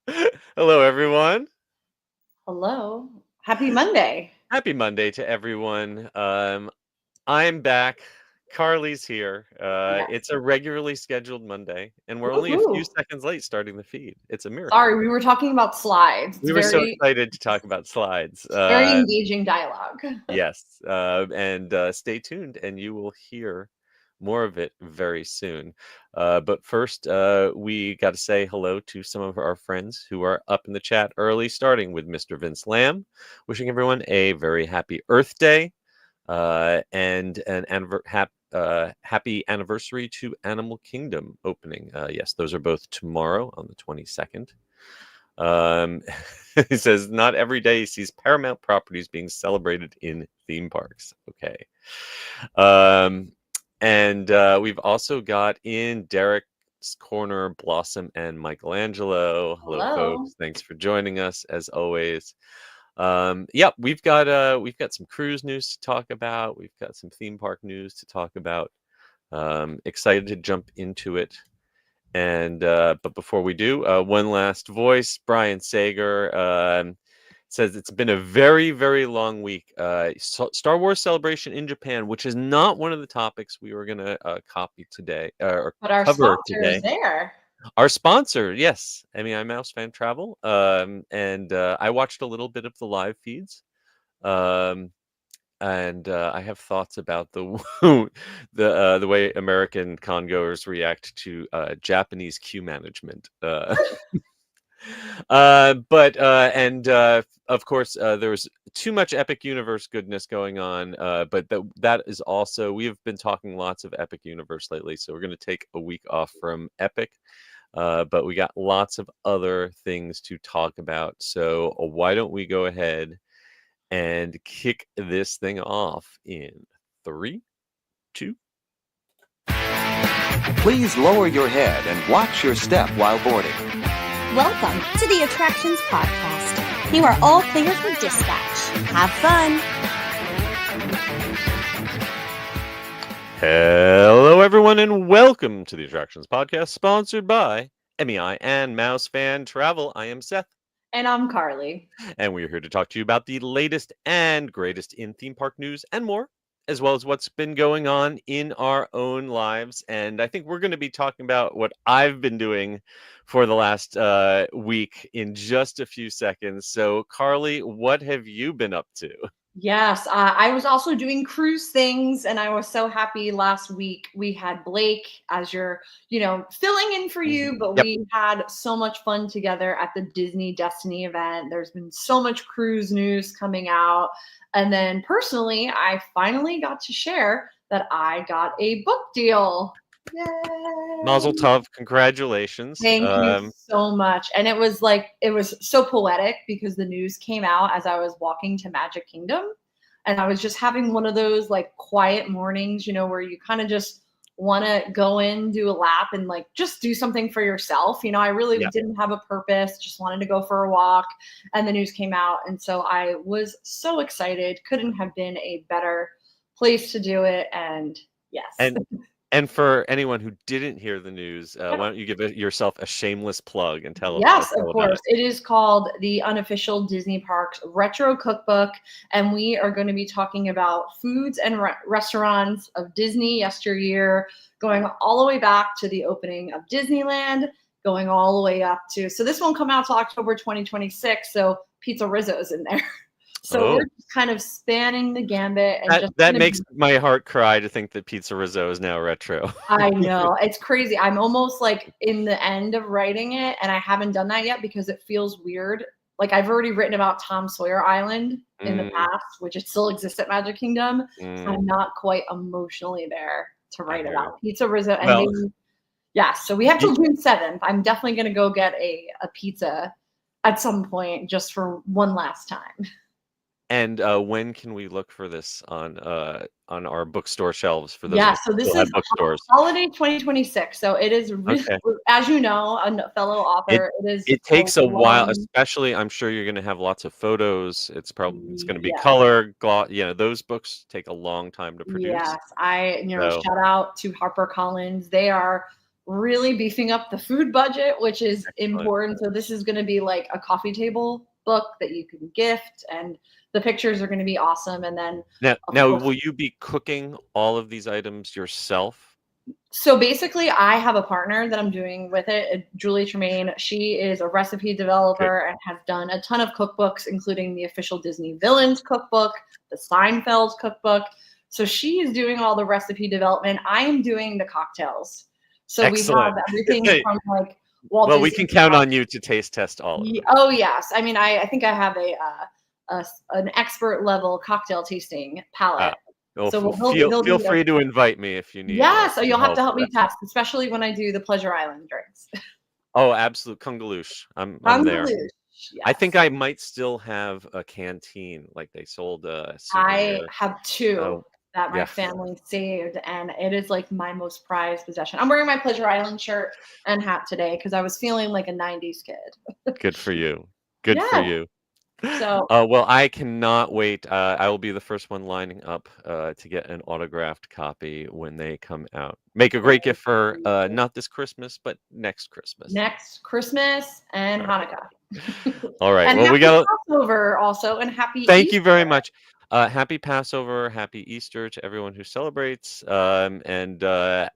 Hello, everyone. Hello. Happy Monday. Happy Monday to everyone. I'm back. Carly's here. Yes. It's a regularly scheduled Monday, and we're only a few Woohoo. seconds late starting the feed. It's a miracle. Sorry, we were talking about slides. It's We were so very, excited to talk about slides. very engaging dialogue. Yes, and stay tuned, and you will hear more of it very soon. But first, we got to say hello to some of our friends who are up in the chat early, starting with Mr. Vince Lamb, wishing everyone a very happy Earth Day and an happy anniversary to Animal Kingdom opening. Yes, those are both tomorrow on the 22nd. He says, not every day he sees Paramount properties being celebrated in theme parks. Okay. And we've also got in Derek's Corner, Blossom and Michelangelo. Hello, Hello. folks. Thanks for joining us as always. Yep, we've got some cruise news to talk about. We've got some theme park news to talk about. Excited to jump into it. And but before we do, one last voice. Brian Sager says it's been a very, very long week. Star Wars Celebration in Japan, which is not one of the topics we were going to copy today or But our cover sponsor is today. there. Our sponsor, yes, MEI-Travel. And I watched a little bit of the live feeds. And I have thoughts about the way American congoers react to Japanese queue management. But and of course, there's too much Epic Universe goodness going on. But that is also, we have been talking lots of Epic Universe lately, so we're going to take a week off from Epic. But we got lots of other things to talk about. So why don't we go ahead and kick this thing off in 3, 2. Please lower your head and watch your step while boarding. Welcome to the Attractions Podcast. You are all clear for dispatch. Have fun. Hello, everyone, and welcome to the Attractions Podcast, sponsored by MEI and Mouse Fan Travel. I am Seth. And I'm Carly. And we're here to talk to you about the latest and greatest in theme park news and more, as well as what's been going on in our own lives. And I think we're going to be talking about what I've been doing for the last week in just a few seconds. So, Carly, what have you been up to? Yes, I was also doing cruise things, and I was so happy last week. We had Blake as your, filling in for you, but Yep. we had so much fun together at the Disney Destiny event. There's been so much cruise news coming out. And then personally, I finally got to share that I got a book deal. Yay! Mazel tov, congratulations. Thank you so much. And it was so poetic because the news came out as I was walking to Magic Kingdom. And I was just having one of those like quiet mornings, where you kind of just want to go in, do a lap and like just do something for yourself. I really didn't have a purpose, just wanted to go for a walk. And the news came out. And so I was so excited. Couldn't have been a better place to do it. And yes. And for anyone who didn't hear the news, why don't you give yourself a shameless plug and tell us of course. It is called the Unofficial Disney Parks Retro Cookbook, and we are going to be talking about foods and restaurants of Disney yesteryear, going all the way back to the opening of Disneyland, going all the way up to, so this won't come out till October 2026, so Pizza Rizzo's in there. So we're just kind of spanning the gambit. And that makes my heart cry to think that Pizza Rizzo is now retro. I know. It's crazy. I'm almost like in the end of writing it, and I haven't done that yet because it feels weird. Like I've already written about Tom Sawyer Island in the past, which it still exists at Magic Kingdom. So I'm not quite emotionally there to write about Pizza Rizzo. And so we have till June 7th. I'm definitely going to go get a pizza at some point just for one last time. And when can we look for this on our bookstore shelves for those? So this is bookstores. Holiday 2026. So it is, as you know, a fellow author. It takes a while, especially. I'm sure you're going to have lots of photos. It's going to be color. Those books take a long time to produce. Yes, shout out to HarperCollins. They are really beefing up the food budget, which is Excellent. important. So this is going to be like a coffee table book that you can gift, and the pictures are going to be awesome. And then Now, will you be cooking all of these items yourself? so basically, I have a partner that I'm doing with it, Julie Tremaine. She is a recipe developer and has done a ton of cookbooks, including the official Disney Villains cookbook, the Seinfeld cookbook. So she is doing all the recipe development. I am doing the cocktails. So Excellent. we have everything from like Walt Well, Disney we can count on you to taste test all of it. Oh yes, I mean I think I have an expert level cocktail tasting palette. Well, So feel free to invite me if you need. Yeah, so you'll have to help with me test, especially when I do the Pleasure Island drinks. Oh, absolute kungaloosh. I'm there. Kungaloosh, I think yes. I might still have a canteen, like they sold a I souvenir. have two Oh, that my yeah. family saved, and it is like my most prized possession. I'm wearing my Pleasure Island shirt and hat today because I was feeling like a 90s kid. Good for you. Good for Yeah. you. So Well, I cannot wait. I will be the first one lining up to get an autographed copy when they come out. Make a great gift for not this Christmas, but next Christmas. next Christmas and Hanukkah. All right. And Well, we happy got. Passover also, and happy Thank you very Easter. much. Happy Passover, happy Easter to everyone who celebrates, and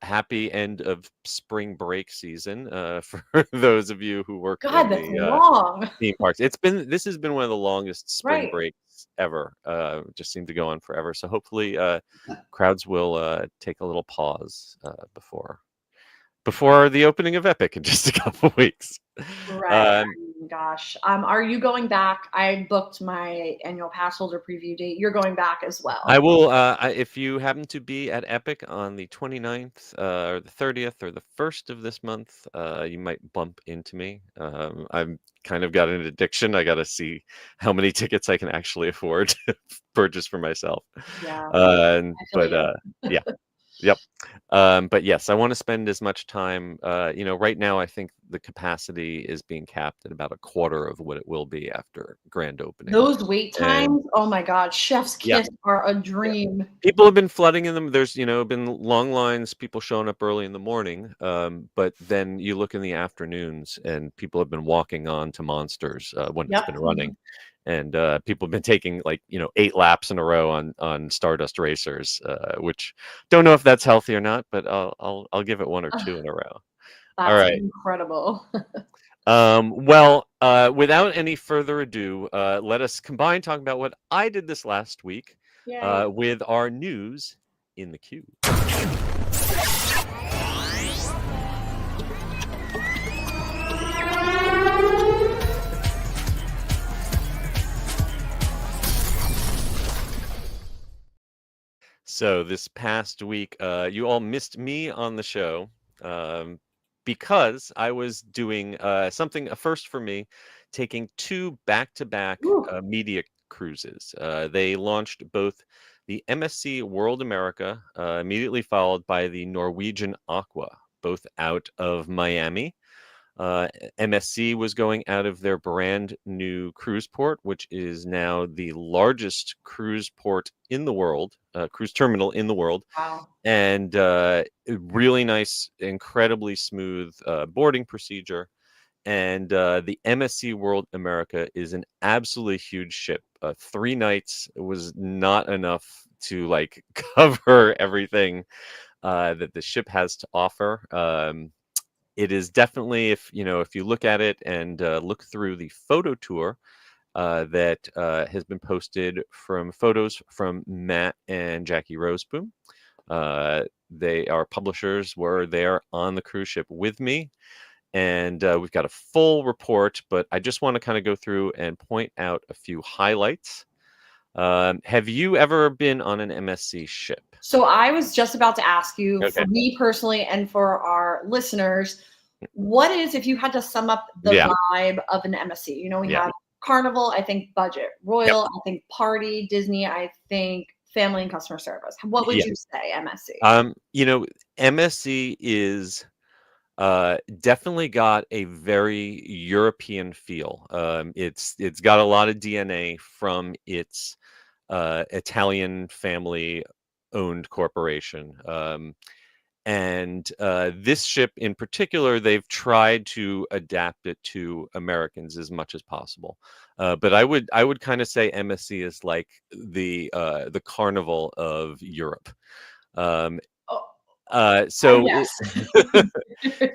happy end of spring break season for those of you who work God, in that's the long. theme parks. This has been one of the longest spring Right. breaks ever. Just seemed to go on forever. So hopefully, crowds will take a little pause before the opening of Epic in just a couple weeks. Right. Gosh. Are you going back? I booked my annual pass holder preview date. You're going back as well. I will, if you happen to be at Epic on the 29th or the 30th or the 1st of this month, you might bump into me. I've kind of got an addiction. I got to see how many tickets I can actually afford to purchase for myself. Yeah. Yeah. Yep. But yes, I want to spend as much time. Right now I think the capacity is being capped at about a quarter of what it will be after grand opening. Those wait And- times, oh my God, Chef's Kiss are a dream. People have been flooding in them. There's, been long lines, people showing up early in the morning. But then you look in the afternoons and people have been walking on to Monsters when it's been running. And people have been taking 8 laps in a row on Stardust Racers, which don't know if that's healthy or not, but I'll give it 1 or 2 in a row. That's All right. incredible. Without any further ado, let us combine talking about what I did this last week with our news in the queue. So this past week, you all missed me on the show because I was doing a first for me, taking 2 back-to-back media cruises. They launched both the MSC World America, immediately followed by the Norwegian Aqua, both out of Miami. MSC was going out of their brand new cruise port, which is now the largest cruise port in the world, cruise terminal in the world. Wow. And really nice, incredibly smooth boarding procedure. And the MSC World America is an absolutely huge ship. 3 nights was not enough to cover everything that the ship has to offer. It is definitely, if you look at it and look through the photo tour that has been posted from photos from Matt and Jackie Roseboom. They are publishers, were there on the cruise ship with me. And we've got a full report, but I just want to kind of go through and point out a few highlights. Have you ever been on an MSC ship? So I was just about to ask you, Okay. for me personally and for our listeners, what is, if you had to sum up the vibe of an MSC? We have Carnival, I think Budget, Royal, I think Party, Disney, I think Family and Customer Service. What would you say, MSC? MSC is definitely got a very European feel. It's got a lot of DNA from its Italian family owned corporation. And this ship in particular, they've tried to adapt it to Americans as much as possible. But I would kind of say MSC is like the Carnival of Europe. Um, Oh, so yes.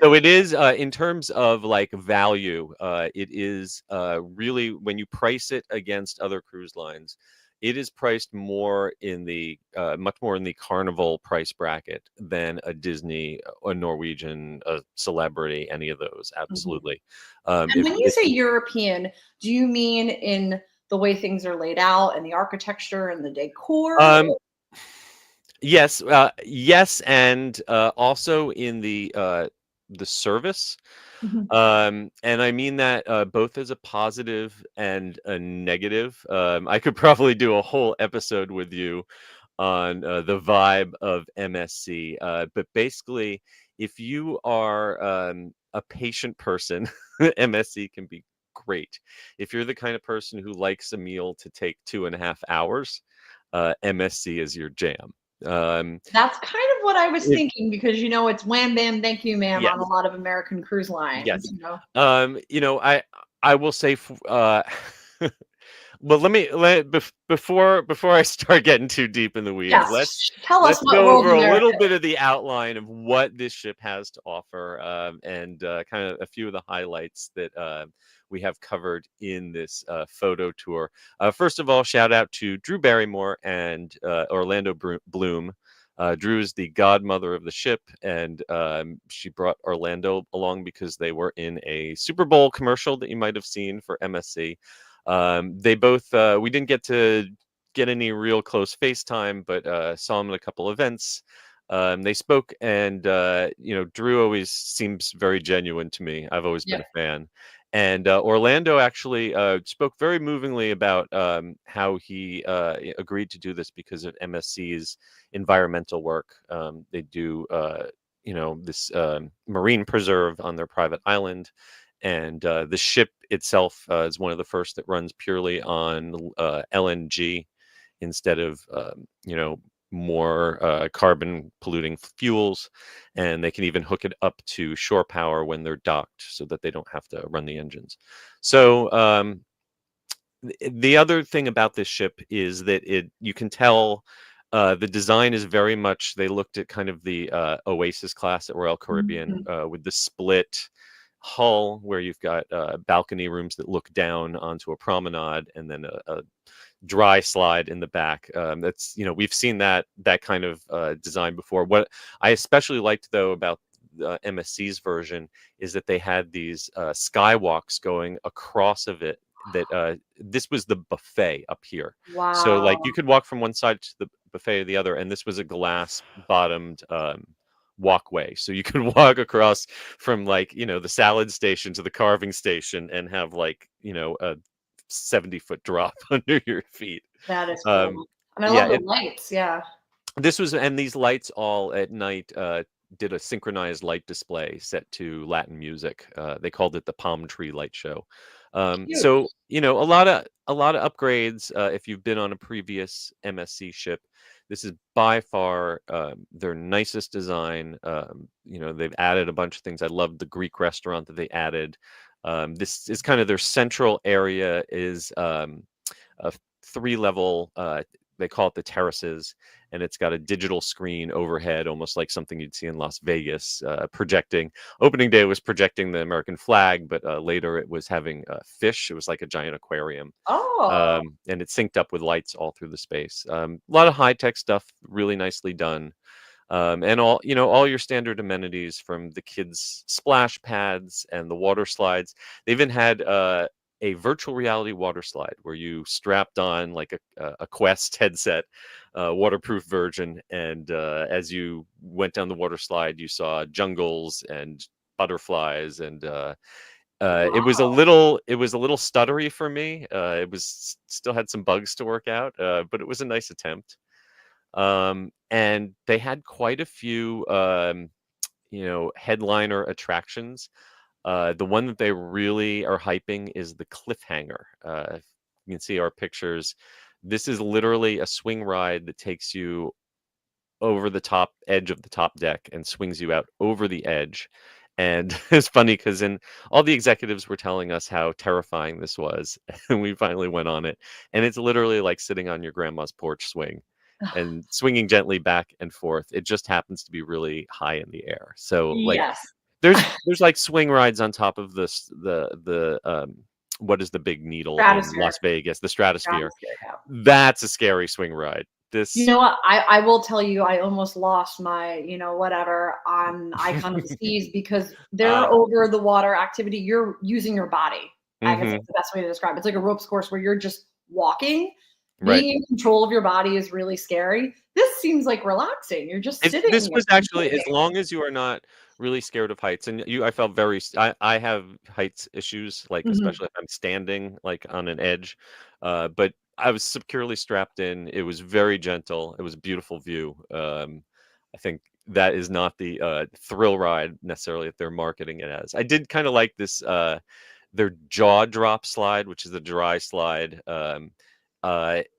so it is in terms of like value. It is really, when you price it against other cruise lines, it is priced more in the much more in the Carnival price bracket than a Disney, a Norwegian, a Celebrity, any of those. Mhm. Absolutely. And when you say European, do you mean in the way things are laid out and the architecture and the decor? um, yes, yes, and also in the service. Mhm. And I mean that both as a positive and a negative. I could probably do a whole episode with you on the vibe of MSC. But basically, if you are a patient person, MSC can be great. If you're the kind of person who likes a meal to take 2.5 hours, MSC is your jam. That's kind of what I was If, thinking because it's wham bam, thank you, ma'am on a yes, lot of American cruise lines, yes. I will say, well, before I start getting too deep in the weeds, Yes. Tell us let's what go world over a America little bit is. of the outline of what this ship has to offer, and kind of a few of the highlights that we have covered in this photo tour. First of all, shout out to Drew Barrymore and Orlando Bloom. Drew is the godmother of the ship, and she brought Orlando along because they were in a Super Bowl commercial that you might have seen for MSC. They both, we didn't get to get any real close FaceTime, but saw them at a couple events. They spoke, and Drew always seems very genuine to me. I've always been Yep. a fan. And Orlando actually spoke very movingly about how he agreed to do this because of MSC's environmental work. They do, this marine preserve on their private island, and the ship itself is one of the first that runs purely on LNG instead of more carbon polluting fuels, and they can even hook it up to shore power when they're docked so that they don't have to run the engines. So the other thing about this ship is that you can tell the design is very much, they looked at kind of the Oasis class at Royal Caribbean, Mhm. with the split hull where you've got balcony rooms that look down onto a promenade, and then a dry slide in the back. That's, we've seen that kind of design before. What I especially liked though about MSC's version is that they had these skywalks going across of it, that this was the buffet up here. So like you Wow. could walk from one side to the buffet to the other, and this was a glass bottomed walkway, so you could walk across from like the salad station to the carving station and have like a 70-foot drop under your feet. That is um cool. And I yeah, love the lights. Yeah. and these lights all at night did a synchronized light display set to Latin music. They called it the Palm Tree Light Show. Cute. So a lot of upgrades. If you've been on a previous MSC ship, this is by far their nicest design. They've added a bunch of things. I love the Greek restaurant that they added. This is kind of their central area, is a 3-level. They call it the terraces, and it's got a digital screen overhead, almost like something you'd see in Las Vegas, projecting. Opening day was projecting the American flag, but later it was having fish. It was like a giant aquarium, Oh. and it synced up with lights all through the space. A lot of high tech stuff, really nicely done. And all your standard amenities, from the kids splash pads and the water slides. They even had a virtual reality water slide where you strapped on like a Quest headset, waterproof version, and as you went down the water slide, you saw jungles and butterflies, and Wow. it was a little stuttery for me. It was still had some bugs to work out, but it was a nice attempt. And they had quite a few headliner attractions. The one that they really are hyping is the cliffhanger. You can see our pictures. This is literally a swing ride that takes you over the top edge of the top deck and swings you out over the edge. And it's funny because all the executives were telling us how terrifying this was, and we finally went on it, and it's literally like sitting on your grandma's porch swing and swinging gently back and forth. It just happens to be really high in the air. So like Yes. there's like swing rides on top of the what is the big needle in Las Vegas, the Stratosphere. Yeah. That's a scary swing ride. You know what? I will tell you, I almost lost my, whatever on Icon of the Seas because they're over the water activity. You're using your body. I guess that's the best way to describe it. It's like a ropes course where you're just walking. Being in control of your body is really scary. This seems like relaxing. You're just sitting. This was actually, as long as you are not really scared of heights, and I felt I have heights issues, like especially if I'm standing like on an edge, but I was securely strapped in. It was very gentle. It was a beautiful view. I think that is not the thrill ride necessarily that they're marketing it as. I did kind of like this their jaw drop slide, which is a dry slide.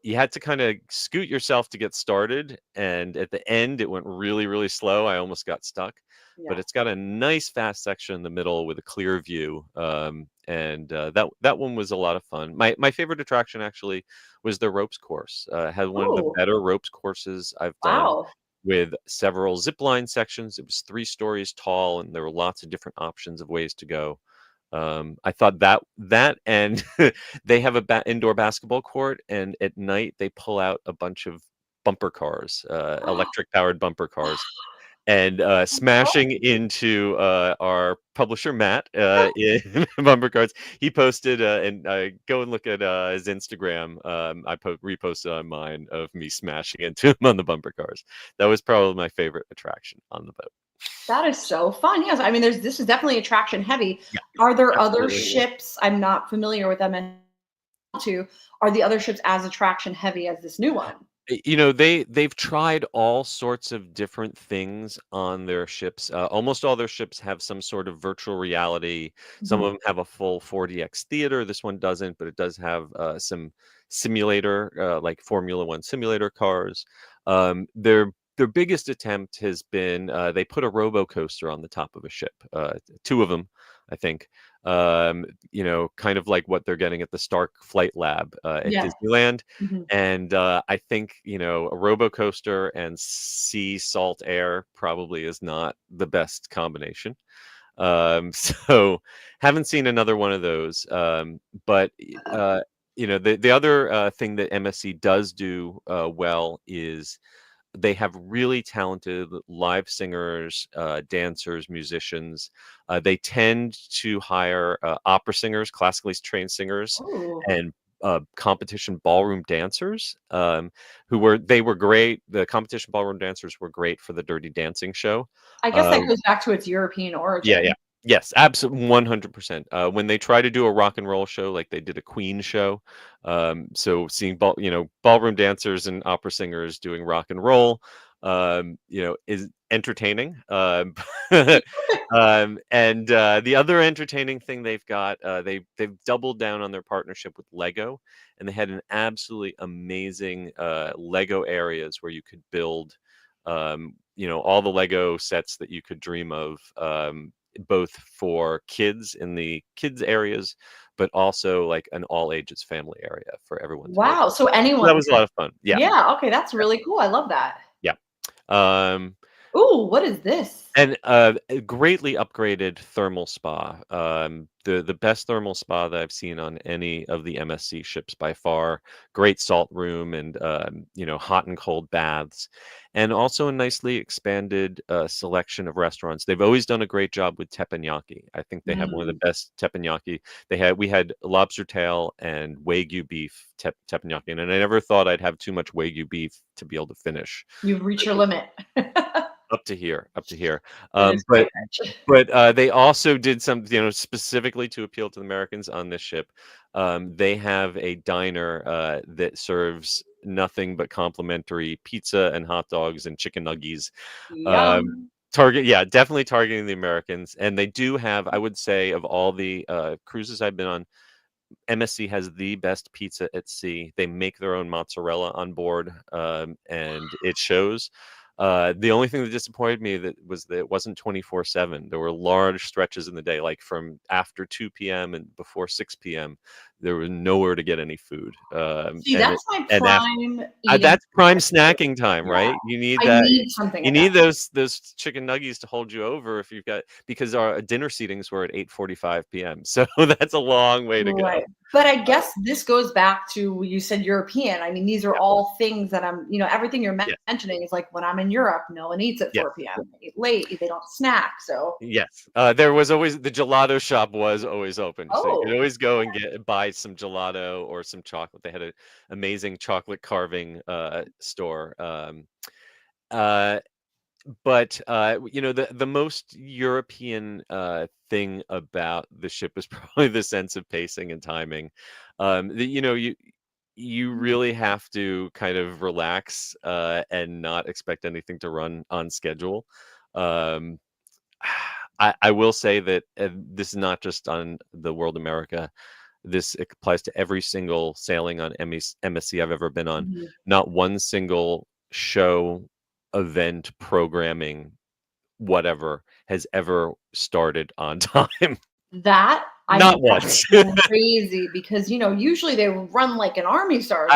You had to kind of scoot yourself to get started, and at the end it went really, really slow. I almost got stuck. But it's got a nice fast section in the middle with a clear view, and that one was a lot of fun. My favorite attraction actually was the ropes course. Had one of the better ropes courses I've done, with several zip line sections. It was 3 stories tall, and there were lots of different options of ways to go. I thought that and they have a indoor basketball court, and at night they pull out a bunch of bumper cars, electric powered bumper cars. And smashing into our publisher Matt in Bumper Cards. He posted, and go and look at his Instagram. I reposted on mine of me smashing into him on the bumper cars. That was probably my favorite attraction on the boat. That is so fun. Yes, I mean, this is definitely attraction heavy. Yeah, are there other ships? I'm not familiar with them. Are the other ships as attraction heavy as this new one? They've tried all sorts of different things on their ships. Almost all their ships have some sort of virtual reality. Some of them have a full 4DX theater. This one doesn't, but it does have some simulator, like Formula One simulator cars. Their biggest attempt has been they put a robo coaster on the top of a ship. 2 of them, I think. Kind of like what they're getting at the Stark Flight Lab at Disneyland. And I think, a robo coaster and sea salt air probably is not the best combination. So haven't seen another one of those. But the other thing that MSC does do well is they have really talented live singers, dancers, musicians. They tend to hire opera singers, classically trained singers, and competition ballroom dancers who were great. The competition ballroom dancers were great for the Dirty Dancing show. I guess that goes back to its European origin. Yeah. Yes, absolutely, 100%. When they try to do a rock and roll show, like they did a Queen show, so seeing ballroom dancers and opera singers doing rock and roll, is entertaining. And the other entertaining thing they've got, they've doubled down on their partnership with Lego, and they had an absolutely amazing Lego areas where you could build, all the Lego sets that you could dream of. Both for kids in the kids areas, but also like an all ages family area for everyone. Wow. So anyone. So that was a lot of fun. Yeah. Yeah. Okay. That's really cool. I love that. Yeah. Ooh, what is this? And a greatly upgraded thermal spa. The best thermal spa that I've seen on any of the MSC ships by far. Great salt room and hot and cold baths, and also a nicely expanded selection of restaurants. They've always done a great job with teppanyaki. I think they have one of the best teppanyaki. We had lobster tail and Wagyu beef teppanyaki, and I never thought I'd have too much Wagyu beef to be able to finish. You've reached your limit. Up to here. But they also did some, specifically to appeal to the Americans on this ship. They have a diner that serves nothing but complimentary pizza and hot dogs and chicken nuggies. Definitely targeting the Americans. And they do have, I would say, of all the cruises I've been on, MSC has the best pizza at sea. They make their own mozzarella on board, and it shows. The only thing that disappointed me was that it wasn't 24/7. There were large stretches in the day, like from after 2 p.m. and before 6 p.m. There was nowhere to get any food. See, that's my And prime eating. that's prime snacking time, Yeah. right? You need I that. need something. You at need that those chicken nuggies to hold you over if you've got, because our dinner seatings were at 8:45 p.m. So that's a long way to go. Right. But I guess this goes back to, you said European. I mean, these are all things that I'm, everything you're Yes. mentioning is like when I'm in Europe, no one eats at Yes. 4 p.m. They eat late. They don't snack. So Yes, there was always the gelato shop was always open, so you could Oh, always go and buy some gelato or some chocolate. They had an amazing chocolate carving store. Uh, but the most European thing about the ship is probably the sense of pacing and timing. You really have to kind of relax and not expect anything to run on schedule. Um, I will say that this is not just on the World America. This applies to every single sailing on MSC I've ever been on. mhm. Not one single show, event, programming, whatever, has ever started on time. That I Not think once. that's crazy because usually they run like an army star.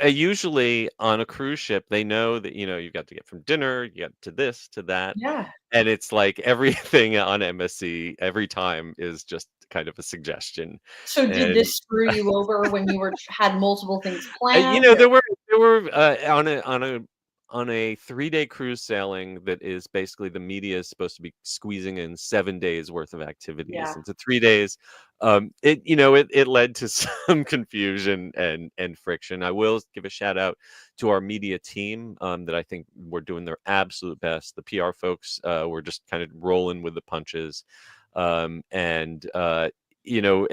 Usually on a cruise ship, they know that you've got to get from dinner, you get to this, to that, Yeah. and it's like everything on MSC every time is just kind of a suggestion. So did And this screw you over when you had multiple things planned? there were on a 3-day cruise sailing that is basically the media is supposed to be squeezing in 7 days worth of activities Yeah. into 3 days. It led to some confusion and friction. I will give a shout out to our media team that I think were doing their absolute best. The PR folks were just kind of rolling with the punches,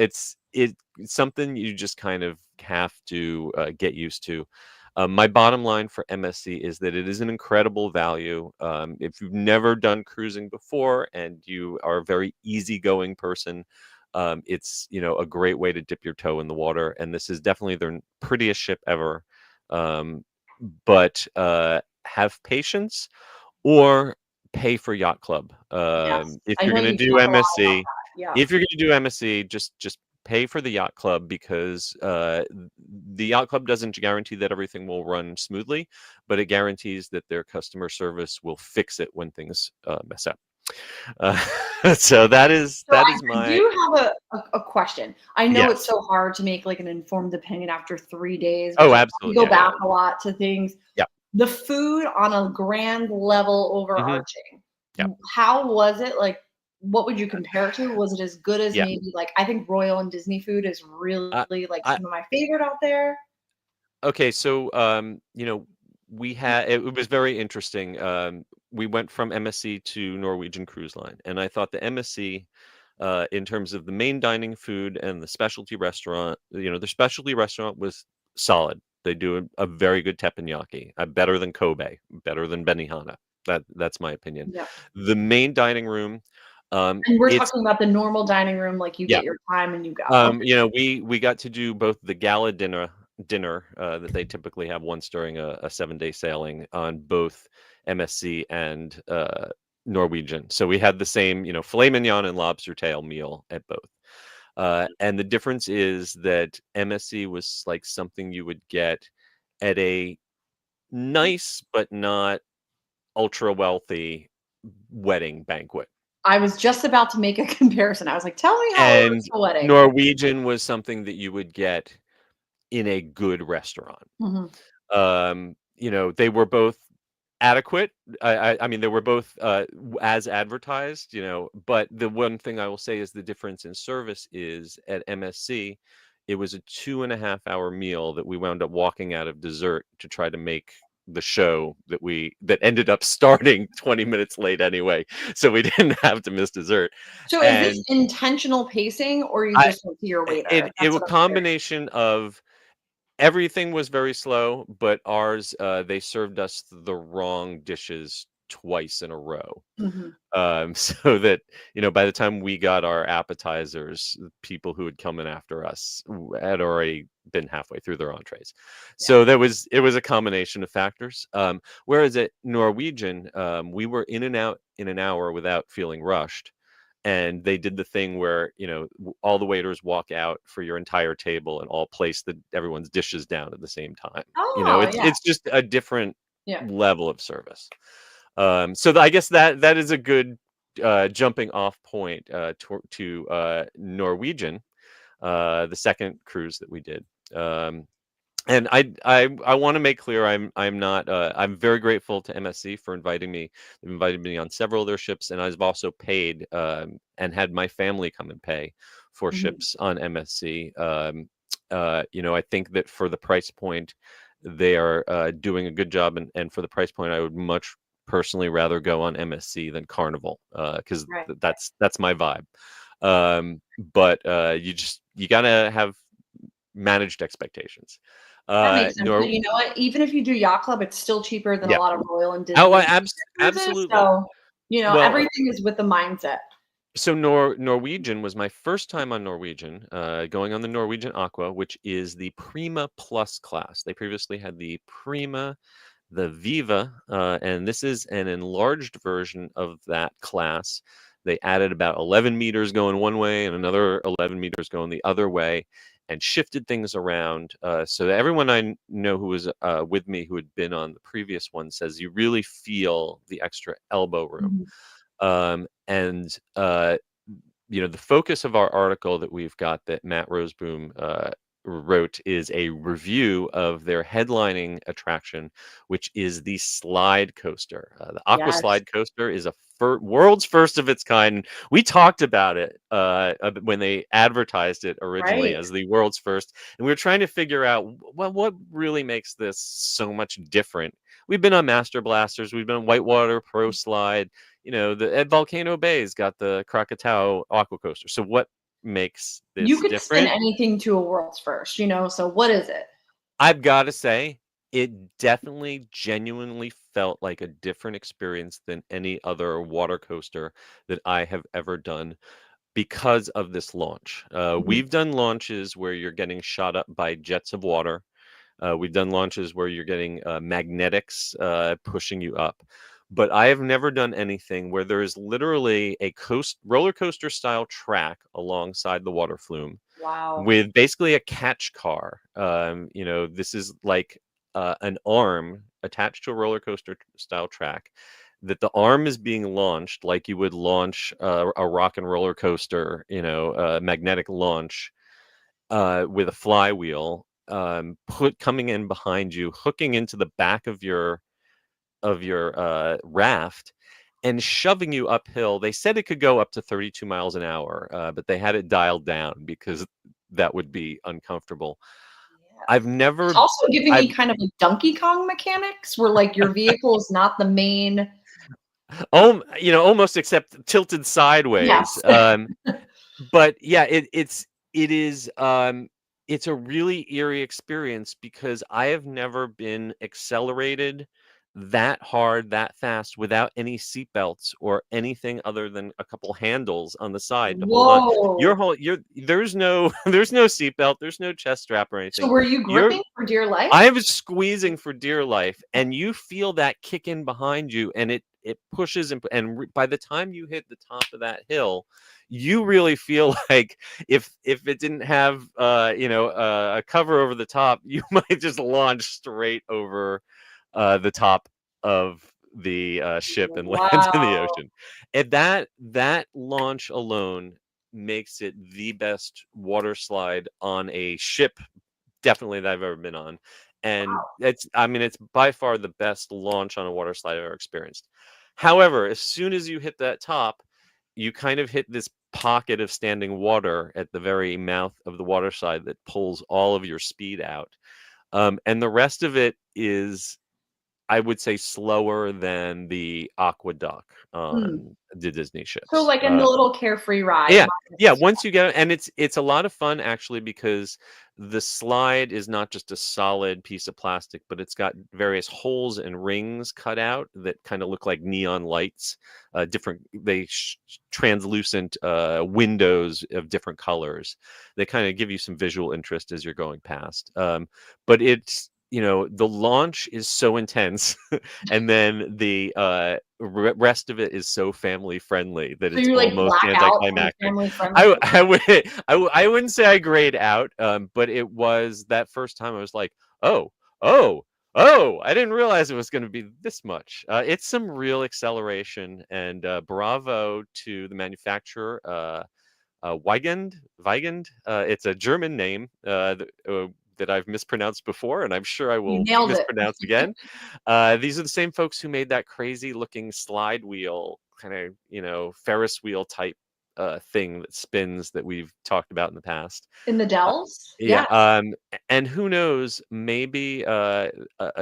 it's something you just kind of have to get used to. My bottom line for MSC is that it is an incredible value. If you've never done cruising before and you are a very easygoing person, it's a great way to dip your toe in the water. And this is definitely their prettiest ship ever. But have patience or pay for yacht club. Yes. If I you're know going to you do talk a lot about MSC, that. Yeah. if you're going to do MSC, just pay for the yacht club, because the yacht club doesn't guarantee that everything will run smoothly, but it guarantees that their customer service will fix it when things mess up. So that is I my. do have a question. I know Yes. it's so hard to make like an informed opinion after 3 days. Oh, because absolutely. You go Yeah, back a lot to things. Yeah. The food on a grand level overarching. Yeah. How was it? Like, what would you compare it to? Was it as good as Yeah. maybe like, I think Royal and Disney food is really like I some of my favorite out there. Okay, so we had it was very interesting. We went from MSC to Norwegian Cruise Line, and I thought the MSC, in terms of the main dining food and the specialty restaurant, their specialty restaurant was solid. They do a very good teppanyaki, better than Kobe, better than Benihana. That's my opinion. Yeah. The main dining room, And we're it's talking about the normal dining room, like you yeah. get your time and you go. Okay. We got to do both the gala dinner that they typically have once during a 7-day sailing on both MSC and Norwegian. So we had the same, filet mignon and lobster tail meal at both. And the difference is that MSC was like something you would get at a nice but not ultra wealthy wedding banquet. I was just about to make a comparison. I was like, tell me how it And was a wedding. Norwegian was something that you would get in a good restaurant. Mhm. They were both adequate. I mean, they were both as advertised, but the one thing I will say is the difference in service is at MSC, it was a 2.5-hour meal that we wound up walking out of dessert to try to make the show that ended up starting 20 minutes late anyway, so we didn't have to miss dessert. So is this intentional pacing or you I just went to your waiter? it That's was a what I'm curious. combination of everything was very slow, but ours, they served us the wrong dishes twice in a row. Mhm. So that, by the time we got our appetizers, the people who had come in after us had already been halfway through their entrees. So it was a combination of factors. Whereas at Norwegian, we were in and out in an hour without feeling rushed. And they did the thing where, all the waiters walk out for your entire table and all place everyone's dishes down at the same time. Oh, It's just a different yeah. level of service. So I guess that is a good jumping off point to Norwegian, the second cruise that we did. And I want to make clear I'm not I'm very grateful to MSC for inviting me. They've invited me on several of their ships, and I've also paid and had my family come and pay for ships on MSC. I think that for the price point, they are doing a good job, and for the price point, I would much personally rather go on MSC than Carnival, because that's my vibe. But you gotta have managed expectations. That makes sense. But you know what? Even if you do Yacht Club, it's still cheaper than a lot of Royal and Disney. Oh, absolutely. So, everything is with the mindset. So Norwegian was my first time on Norwegian, going on the Norwegian Aqua, which is the Prima Plus class. They previously had the Prima, the Viva, and this is an enlarged version of that class. They added about 11 meters going one way and another 11 meters going the other way, and shifted things around. So that everyone I know who was with me who had been on the previous one says you really feel the extra elbow room. And the focus of our article that we've got that Matt Roseboom wrote is a review of their headlining attraction, which is the Slidecoaster. The Aqua Slidecoaster is a world's first of its kind. We talked about it when they advertised it originally as the world's first, and we were trying to figure out what really makes this so much different. We've been on Master Blasters, we've been on Whitewater Pro Slide, at Volcano Bay's got the Krakatau Aqua Coaster. So what makes this you could different? spin anything to a world's first, so what is it? I've got to say, it definitely genuinely felt like a different experience than any other water coaster that I have ever done because of this launch. We've done launches where you're getting shot up by jets of water. We've done launches where you're getting magnetics pushing you up. But I have never done anything where there is literally a roller coaster style track alongside the water flume. Wow. With basically a catch car. This is like an arm attached to a roller coaster style track, that the arm is being launched like you would launch a rock and roller coaster, a magnetic launch with a flywheel, coming in behind you, hooking into the back of your raft and shoving you uphill. They said it could go up to 32 miles an hour, but they had it dialed down because that would be uncomfortable. I've never. It's also giving me kind of like Donkey Kong mechanics, where like your vehicle is not the main. Almost except tilted sideways. Yes. But yeah, it's a really eerie experience because I have never been accelerated that hard, that fast, without any seatbelts or anything other than a couple handles on the side to hold on. There's no seatbelt, there's no chest strap or anything. So were you gripping for dear life? I was squeezing for dear life, and you feel that kick in behind you, and it pushes, and by the time you hit the top of that hill, you really feel like if it didn't have a cover over the top, you might just launch straight over the top of the ship and land in the ocean. And that launch alone makes it the best water slide on a ship, definitely, that I've ever been on. And it's by far the best launch on a water slide I've ever experienced. However, as soon as you hit that top, you kind of hit this pocket of standing water at the very mouth of the water slide that pulls all of your speed out. And the rest of it is, I would say, slower than the aqueduct on the Disney ships. So like a little carefree ride. Yeah. Once you get, and it's a lot of fun actually, because the slide is not just a solid piece of plastic, but it's got various holes and rings cut out that kind of look like neon lights, translucent windows of different colors. They kind of give you some visual interest as you're going past. But it's, the launch is so intense, and then the rest of it is so family friendly that So it's you like almost black out from anticlimactic. family friendly. I wouldn't say I grayed out, but it was that first time I was like, oh, I didn't realize it was going to be this much. It's some real acceleration, and bravo to the manufacturer, Weigand. It's a German name that I've mispronounced before, and I'm sure I You will nailed it. mispronounce again. These are the same folks who made that crazy looking slide wheel, kind of, Ferris wheel type thing that spins that we've talked about in the past. In the Dells? Yeah. Yeah. And who knows, maybe a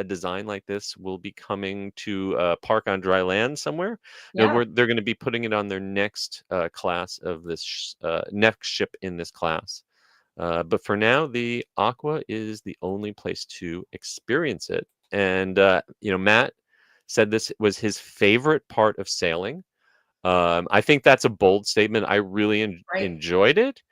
design like this will be coming to park on dry land somewhere. Yeah. They're going to be putting it on their next class of this next ship in this class. But for now, the Aqua is the only place to experience it. And Matt said this was his favorite part of sailing. I think that's a bold statement. I really enjoyed it.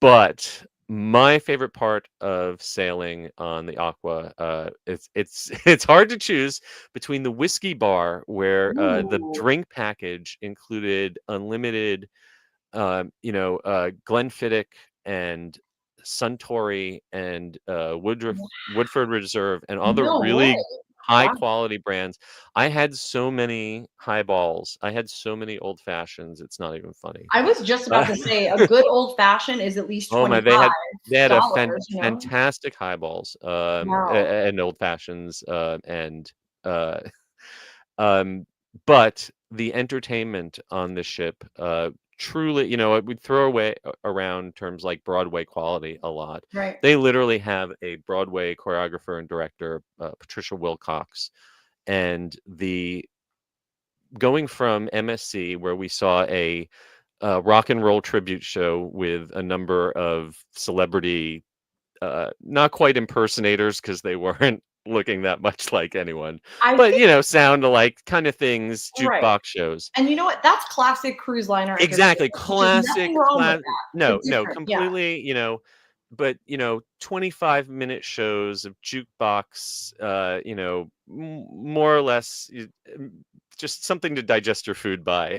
But my favorite part of sailing on the Aqua, it's hard to choose between the whiskey bar, where the Ooh. drink package included unlimited, Glenfiddich and Suntory and Woodford Reserve and other No really way. high Wow. quality brands. I had so many highballs. I had so many old fashions. It's not even funny. I was just about to say a good old fashioned is at least Oh my, $25, they had a you know? fantastic highballs, Wow. and old fashions, and but the entertainment on the ship, truly, we throw around terms like Broadway quality a lot. Right. They literally have a Broadway choreographer and director, Patricia Wilcox, and going from MSC, where we saw a rock and roll tribute show with a number of celebrity, not quite impersonators because they weren't looking that much like anyone, I but think sound alike kind of things, right. jukebox shows. And you know what? That's classic cruise liner Exactly, entertainment. There's nothing wrong with that. no, It's different. completely, but 25-minute shows of jukebox, more or less, just something to digest your food by.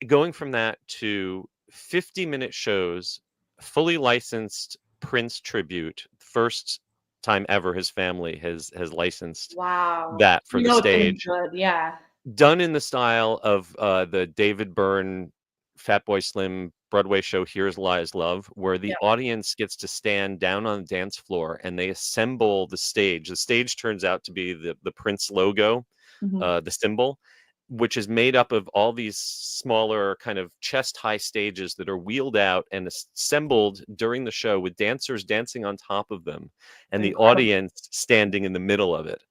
Going from that to 50-minute shows, fully licensed Prince tribute, first time ever his family has licensed Wow. that for the It's gonna be stage, good. Yeah. done in the style of the David Byrne Fatboy Slim Broadway show Here's Lies Love, where the audience gets to stand down on the dance floor and they assemble the stage. The stage turns out to be the Prince logo, the symbol, which is made up of all these smaller kind of chest high stages that are wheeled out and assembled during the show with dancers dancing on top of them and the audience standing in the middle of it.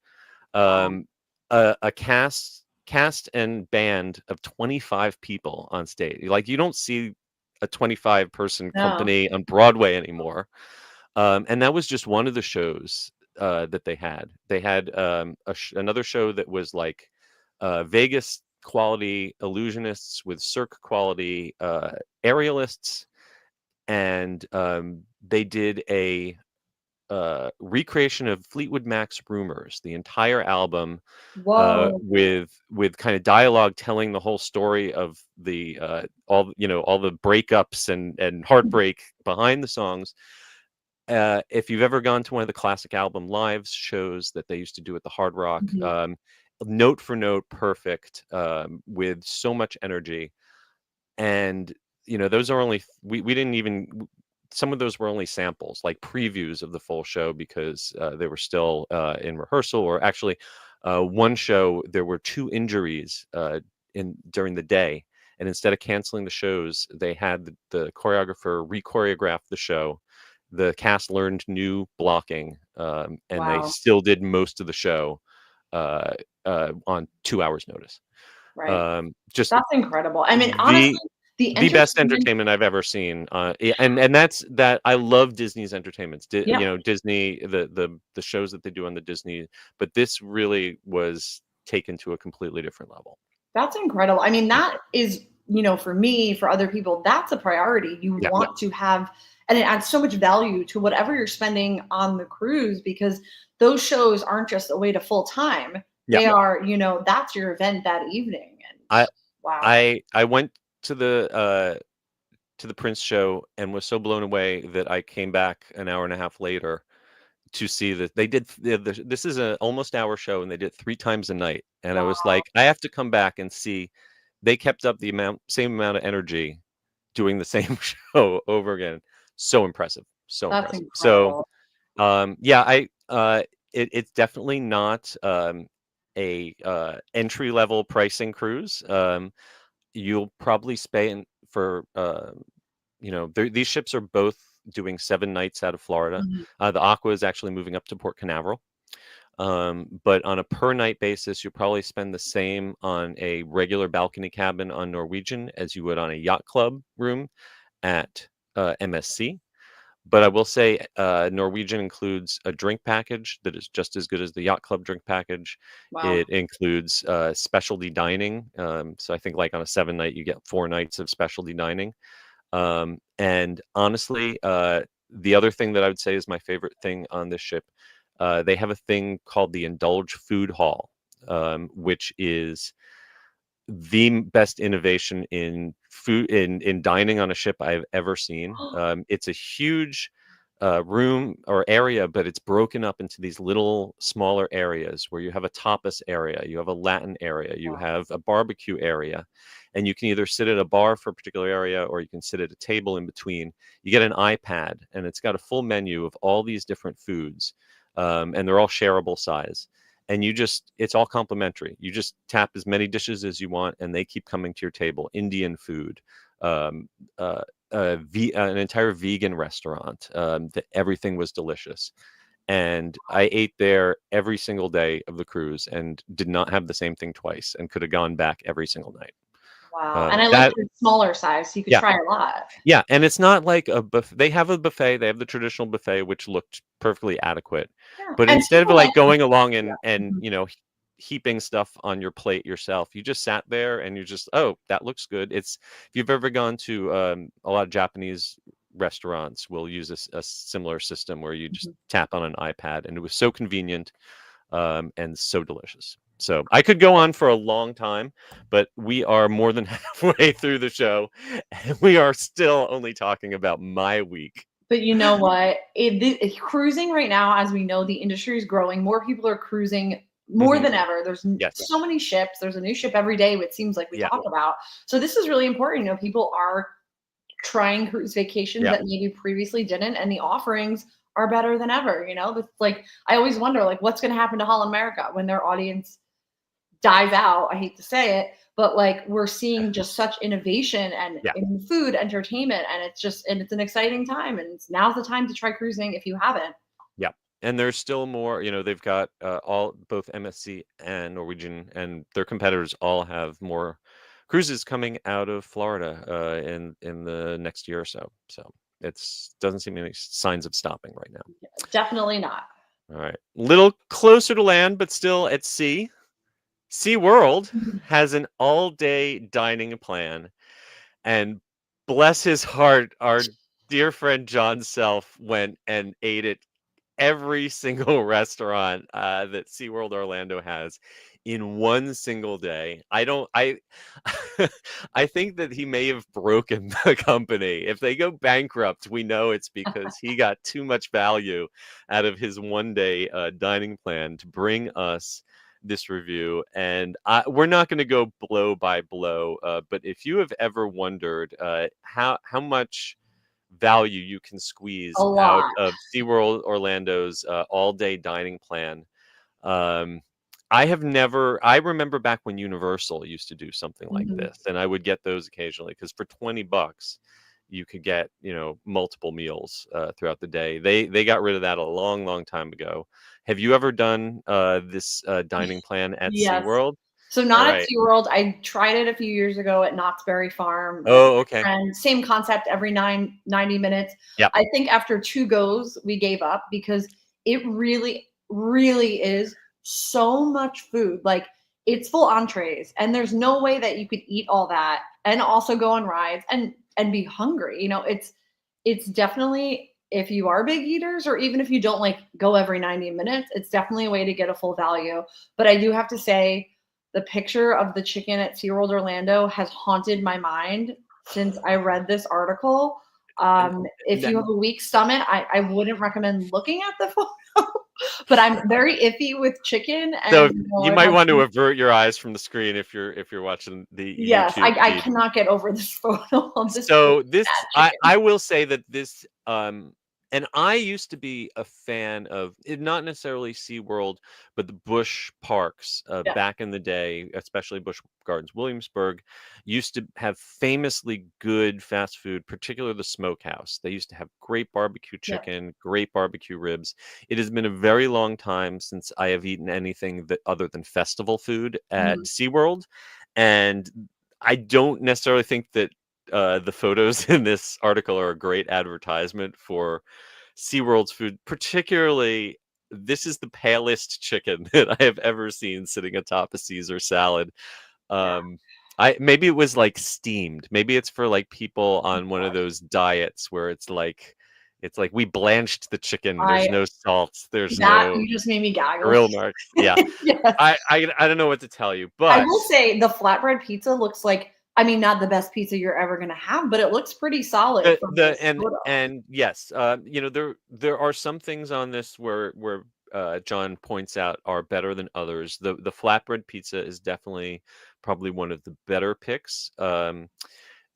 A cast and band of 25 people on stage. Like, you don't see a 25 person company on Broadway anymore. And that was just one of the shows that they had. They had another show that was like Vegas quality illusionists with Cirque quality aerialists, and they did a recreation of Fleetwood Mac's Rumors, the entire album, with kind of dialogue telling the whole story of the all the breakups and heartbreak behind the songs. If you've ever gone to one of the classic album lives shows that they used to do at the Hard Rock, note for note perfect, with so much energy. And those are only we didn't even, some of those were only samples, like previews of the full show, because they were still in rehearsal. Or actually, one show there were 2 injuries during the day, and instead of canceling the shows, they had the choreographer re-choreograph the show. The cast learned new blocking, and they still did most of the show on 2 hours notice. Right. Just That's incredible. I mean, honestly, The The best entertainment, entertainment I've ever seen. And that's that. I love Disney's entertainments. yeah, You know, Disney, the shows that they do on the Disney, but this really was taken to a completely different level. that's incredible. I mean, that is, for me, for other people, that's a priority. You Yeah, want to have, and it adds so much value to whatever you're spending on the cruise, because those shows aren't just a way to full time. yeah. They are, that's your event that evening. And I wow. I went to the Prince show and was so blown away that I came back an hour and a half later to see that they did this is a almost hour show and they did 3 times a night, and I was Wow. like, I have to come back and see. They kept up the same amount of energy doing the same show over again. So impressive, so That's impressive. So incredible. yeah, it's definitely not a entry level pricing cruise. You'll probably spend for these ships are both doing 7 nights out of Florida. Mhm. The Aqua is actually moving up to Port Canaveral. But on a per night basis, you'll probably spend the same on a regular balcony cabin on Norwegian as you would on a yacht club room at MSC. But I will say Norwegian includes a drink package that is just as good as the yacht club drink package. Wow. It includes specialty dining. So I think like on a 7 night, you get 4 nights of specialty dining. And honestly, the other thing that I would say is my favorite thing on this ship, they have a thing called the Indulge Food Hall, which is the best innovation in food in dining on a ship I've ever seen. It's a huge room or area, but it's broken up into these little smaller areas where you have a tapas area, you have a Latin area, you Wow. have a barbecue area, and you can either sit at a bar for a particular area or you can sit at a table in between. You get an iPad and it's got a full menu of all these different foods, and they're all shareable size. And it's all complimentary. You just tap as many dishes as you want and they keep coming to your table. Indian food, um, an entire vegan restaurant. That everything was delicious, and I ate there every single day of the cruise and did not have the same thing twice, and could have gone back every single night. Wow. And I like That the smaller size, so you could Yeah, try a lot. yeah, and it's not like a buffet. They have a buffet. They have the traditional buffet, which looked perfectly adequate. Yeah. But And instead of people like like going along yeah. and Mhm. heaping stuff on your plate yourself, you just sat there and you just, oh, that looks good. If you've ever gone to a lot of Japanese restaurants, will use a similar system where you just Mhm. tap on an iPad, and it was so convenient and so delicious. So I could go on for a long time, but we are more than halfway through the show, and we are still only talking about my week. But you know what? Cruising right now, as we know, the industry is growing. More people are cruising more Mhm. than ever. There's Yes. so many ships. There's a new ship every day, it seems like we Yeah. talk about. So this is really important. People are trying cruise vacations Yeah. that maybe previously didn't, and the offerings are better than ever. It's like I always wonder, like, what's going to happen to Holland America when their audience dies out. I hate to say it, but like we're seeing just such innovation and Yeah. in food, entertainment, and it's an exciting time. And now's the time to try cruising if you haven't. Yeah. And there's still more, they've got both MSC and Norwegian and their competitors all have more cruises coming out of Florida in the next year or so. So it's doesn't seem any signs of stopping right now. Definitely not. All right. Little closer to land, but still at sea. SeaWorld has an all-day dining plan, and bless his heart, our dear friend John Self went and ate at every single restaurant that SeaWorld Orlando has in one single day. I think that he may have broken the company. If they go bankrupt, we know it's because he got too much value out of his one-day dining plan to bring us this review. And we're not going to go blow by blow, but if you have ever wondered how much value you can squeeze A out lot. of SeaWorld Orlando's all-day dining plan. I remember back when Universal used to do something like Mhm. this, and I would get those occasionally because for $20 you could get, multiple meals throughout the day. They got rid of that a long, long time ago. Have you ever done this dining plan at Yes. SeaWorld? So All not at right. SeaWorld. I tried it a few years ago at Knott's Berry Farm. Oh, okay. And same concept every 90 minutes. Yep. I think after 2 goes, we gave up because it really, really is so much food. Like it's full entrees, and there's no way that you could eat all that and also go on rides and be hungry. You know, it's definitely, if you are big eaters, or even if you don't like go every 90 minutes, it's definitely a way to get a full value. But I do have to say, the picture of the chicken at SeaWorld Orlando has haunted my mind since I read this article. If you have a weak stomach, I wouldn't recommend looking at the photo. But I'm very iffy with chicken, So and you might want to avert your eyes from the screen if you're watching the yes, YouTube I feed. cannot get over this photo of this. So this, chicken. I will say that this, and I used to be a fan of it, not necessarily SeaWorld, but the Busch parks Yeah. back in the day, especially Busch Gardens Williamsburg, used to have famously good fast food, particularly the smokehouse. They used to have great barbecue Yeah. chicken, great barbecue ribs. It has been a very long time since I have eaten anything that other than festival food at SeaWorld, and I don't necessarily think that the photos in this article are a great advertisement for SeaWorld's food. Particularly, this is the palest chicken that I have ever seen sitting atop a Caesar salad. Maybe it was like steamed. Maybe it's for like people on one of those diets where it's like we blanched the chicken. There's no salt. There's no You just made me gaggle. grill marks. Yeah. Yes. I don't know what to tell you, I but will say the flatbread pizza looks like, I mean, not the best pizza you're ever gonna have, but it looks pretty solid from this photo. and yes, you know, there are some things on this where John points out are better than others. The flatbread pizza is definitely probably one of the better picks. The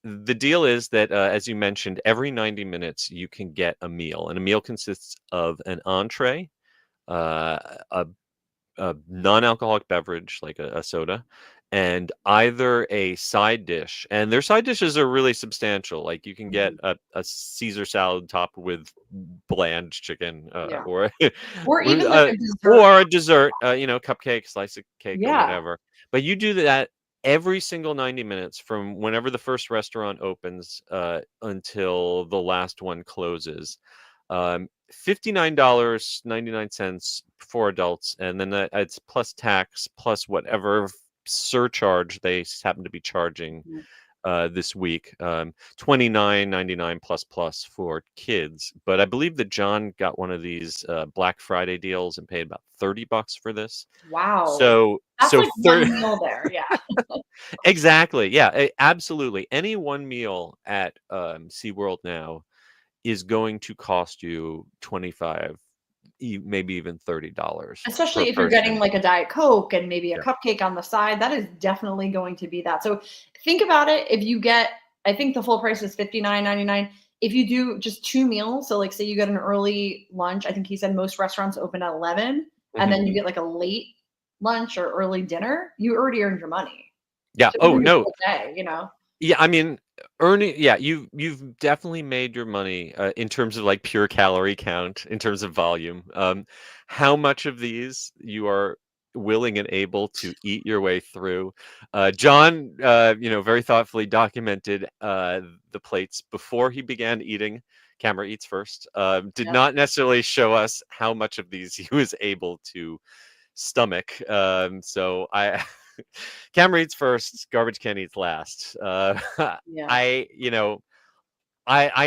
deal is that, as you mentioned, every 90 minutes you can get a meal, and a meal consists of an entree, a non-alcoholic beverage like a soda, and either a side dish. And their side dishes are really substantial. Like you can get a Caesar salad topped with bland chicken, Yeah. or Or even like a dessert. or a dessert, you know, cupcake, slice of cake, or Yeah. whatever. But you do that every single 90 minutes from whenever the first restaurant opens until the last one closes. $59.99 for adults, and then it's plus tax plus whatever surcharge they happen to be charging this week. $29.99 plus for kids. But I believe that John got one of these Black Friday deals and paid about $30 for this. Wow. So that's like one meal there. Yeah. Exactly. Yeah, absolutely. Any one meal at SeaWorld now is going to cost you $25, maybe even $30. Especially per if you're getting person. like a Diet Coke and maybe a Yeah. cupcake on the side, that is definitely going to be that. So think about it. If you get, I think the full price is $59.99. If you do just 2 meals, so like say you get an early lunch, I think he said most restaurants open at 11, and then you get like a late lunch or early dinner, you already earned your money. Yeah. So Oh even no. a day, you know. Yeah, I mean, earning. Yeah, you've definitely made your money in terms of like pure calorie count, in terms of volume. How much of these you are willing and able to eat your way through? John, you know, very thoughtfully documented the plates before he began eating. Camera eats first. Did not necessarily show us how much of these he was able to stomach. So I. Camera eats first, garbage can eats last. I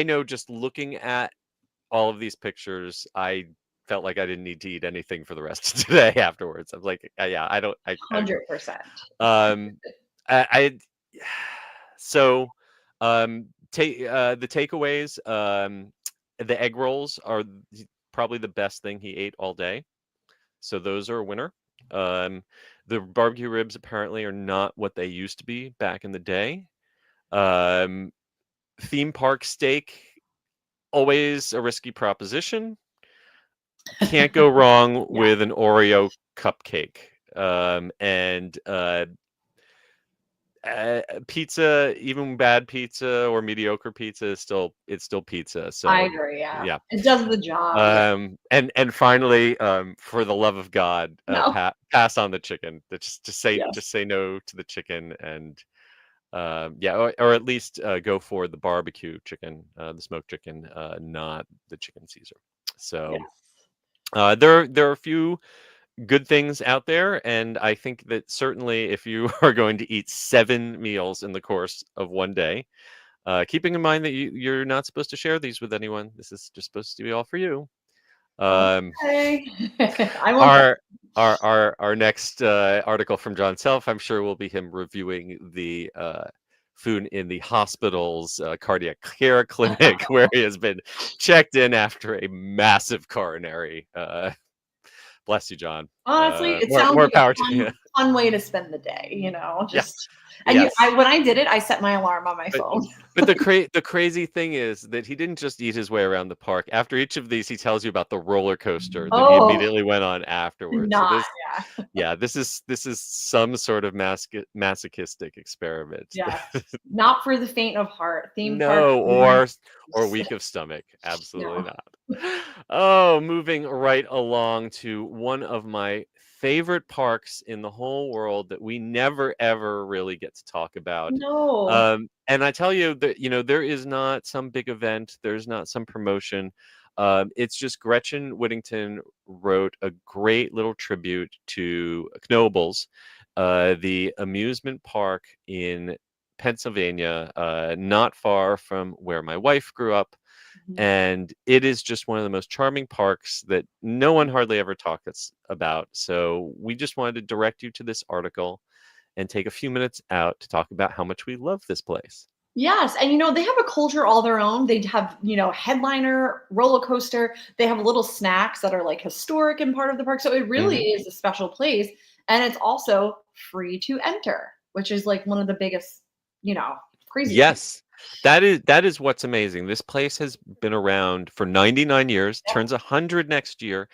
know just looking at all of these pictures, I felt like I didn't need to eat anything for the rest of today afterwards. I'm like, yeah, I don't. 100%. So, take the takeaways. The egg rolls are probably the best thing he ate all day. So those are a winner. The barbecue ribs apparently are not what they used to be back in the day. Theme park steak, always a risky proposition. Can't go wrong with an Oreo cupcake. And Pizza, even bad pizza or mediocre pizza, is still pizza. I So agree. Yeah, yeah. it does the job. Yeah. And finally, for the love of God, No. pass on the chicken. Just Yes. say no to the chicken, and yeah, or at least go for the barbecue chicken, the smoked chicken, not the chicken Caesar. So Yes. there are a few good things out there, and I think that certainly if you are going to eat 7 meals in the course of one day, keeping in mind that you're not supposed to share these with anyone. This is just supposed to be all for you. Um, Okay. I won't. our next article from John Self, I'm sure, will be him reviewing the food in the hospital's cardiac care clinic, where he has been checked in after a massive coronary. Bless you, John. Honestly, it More sounds more like a power to you. fun way to spend the day, Yeah. just Yes. when I did it, I set my alarm on my But phone. but the crazy thing is that he didn't just eat his way around the park. After each of these, he tells you about the roller coaster that he Oh, immediately went on did afterwards. So not. this, yeah, this is some sort of masochistic experiment. Yes. Not for the faint of heart. Theme park No, food. or weak of stomach. Absolutely No. not. Oh, moving right along to one of my favorite parks in the whole world that we never ever really get to talk about. No. And I tell you that, there is not some big event, there's not some promotion. It's just Gretchen Whittington wrote a great little tribute to Knoebels, the amusement park in Pennsylvania, not far from where my wife grew up. Mhm. And it is just one of the most charming parks that no one hardly ever talks about. So we just wanted to direct you to this article and take a few minutes out to talk about how much we love this place. Yes, and they have a culture all their own. They have, headliner, roller coaster. They have little snacks that are like historic and part of the park. So it really Mhm. is a special place. And it's also free to enter, which is like one of the biggest, crazy things. Yes. That is what's amazing. This place has been around for 99 years, Yeah. turns 100 next year,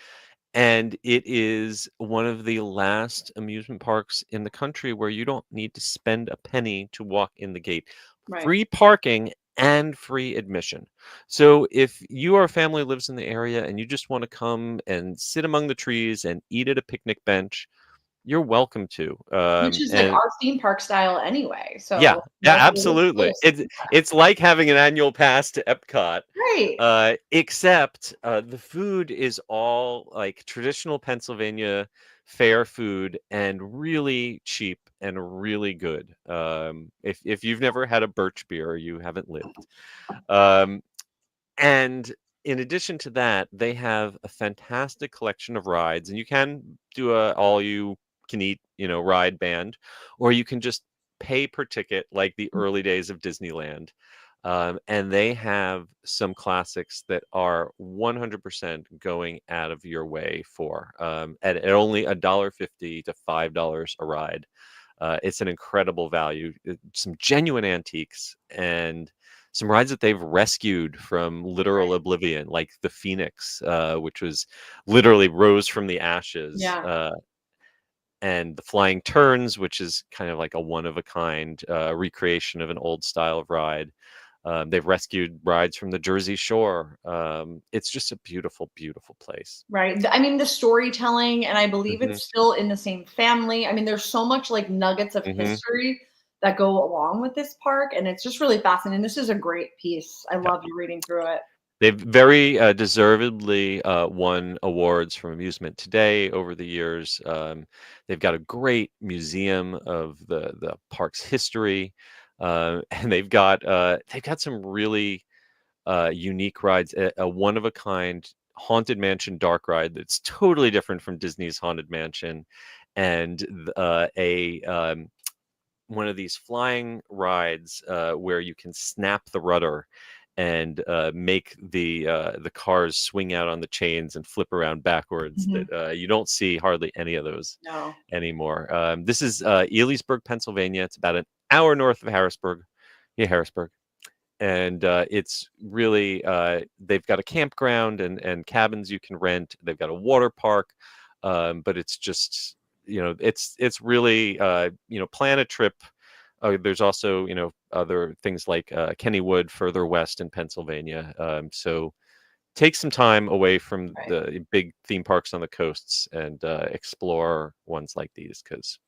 and it is one of the last amusement parks in the country where you don't need to spend a penny to walk in the gate. Right. Free parking and free admission. So if your family lives in the area and you just want to come and sit among the trees and eat at a picnic bench, you're welcome to. Which is like And our theme park style anyway. yeah, So yeah, that's really absolutely. close. It's like having an annual pass to Epcot, Right. except the food is all like traditional Pennsylvania fare food and really cheap and really good. If you've never had a birch beer, you haven't lived. Um, and in addition to that, they have a fantastic collection of rides, and you can do a all you can eat, ride band, or you can just pay per ticket like the early days of Disneyland. And they have some classics that are 100% going out of your way for at only $1.50 to $5 a ride. It's an incredible value. Some genuine antiques and some rides that they've rescued from literal Right. oblivion, like the Phoenix, which was literally rose from the ashes, Yeah. and the Flying Turns, which is kind of like a one of a kind recreation of an old style of ride. They've rescued rides from the Jersey Shore. It's just a beautiful, beautiful place. Right. I mean, the storytelling, and I believe Hmm. it's still in the same family. I mean, there's so much like nuggets of Hmm. history that go along with this park, and it's just really fascinating. This is a great piece. I love you reading through it. They've very deservedly won awards from Amusement Today over the years. They've got a great museum of the park's history, and they've got some really unique rides. A one of a kind haunted mansion dark ride that's totally different from Disney's Haunted Mansion, and a one of these flying rides where you can snap the rudder and make the cars swing out on the chains and flip around backwards. Mhm. That you don't see hardly any of those No. anymore. This is Elysburg, Pennsylvania. It's about an hour north of Harrisburg. Yeah, Harrisburg. And it's really they've got a campground and cabins you can rent. They've got a water park, but it's just it's really plan a trip there's also, other things like Kennywood further west in Pennsylvania. So take some time away from Right. the big theme parks on the coasts and explore ones like these, because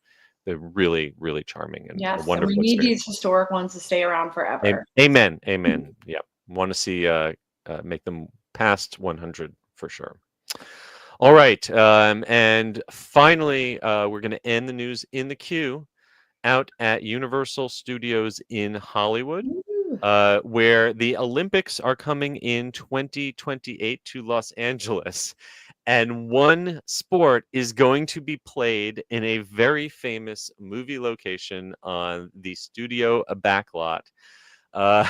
they're really, really charming and a Yes, and we wonderful need experience. these historic ones to stay around forever. Amen. Amen. Yeah. Want to see make them past 100 for sure. All right. And finally, we're going to end the news in the queue out at Universal Studios in Hollywood, Ooh. where the Olympics are coming in 2028 to Los Angeles. And one sport is going to be played in a very famous movie location on the studio backlot. Uh,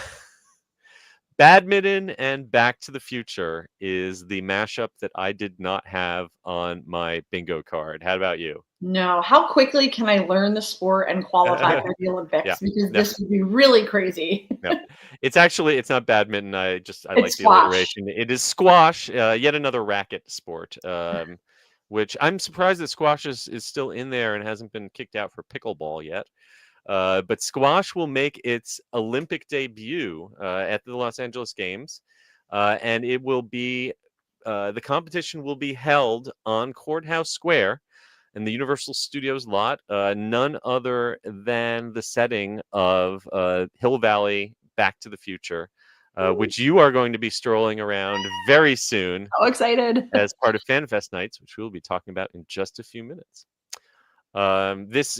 Badminton and Back to the Future is the mashup that I did not have on my bingo card. How about you? No, how quickly can I learn the sport and qualify for the Yeah, Olympics? Because no, this would be really crazy. no. It's not badminton. I It's like the squash. alliteration. It is squash, yet another racket sport, which I'm surprised that squash is still in there and hasn't been kicked out for pickleball yet. But squash will make its Olympic debut at the Los Angeles Games, and it will be the competition will be held on Courthouse Square in the Universal Studios lot, none other than the setting of Hill Valley Back to the Future, which you are going to be strolling around very soon So excited. as part of FanFest Nights, which we'll be talking about in just a few minutes.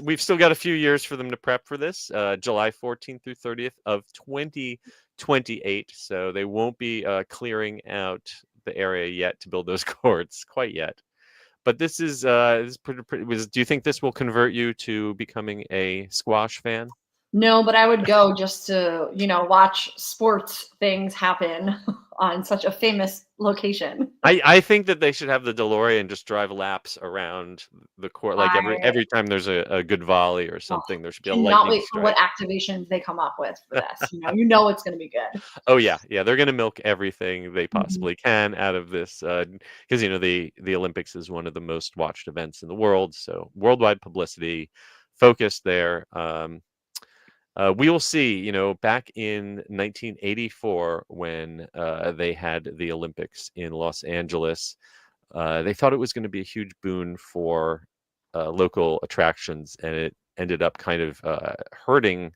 We've still got a few years for them to prep for this, July 14th through 30th of 2028. So they won't be clearing out the area yet to build those courts quite yet. But this is pretty. Do you think this will convert you to becoming a squash fan? No, but I would go just to, watch sports things happen on such a famous location. I think that they should have the DeLorean just drive laps around the court, like I every time there's a good volley or something. There should be a cannot lightning wait for strike. what activations they come up with for this. It's going to be good. Oh yeah, they're gonna milk everything they Mhm. possibly can out of this, because the Olympics is one of the most watched events in the world, so worldwide publicity focused there. We will see. Back in 1984, when they had the Olympics in Los Angeles, they thought it was going to be a huge boon for local attractions, and it ended up kind of hurting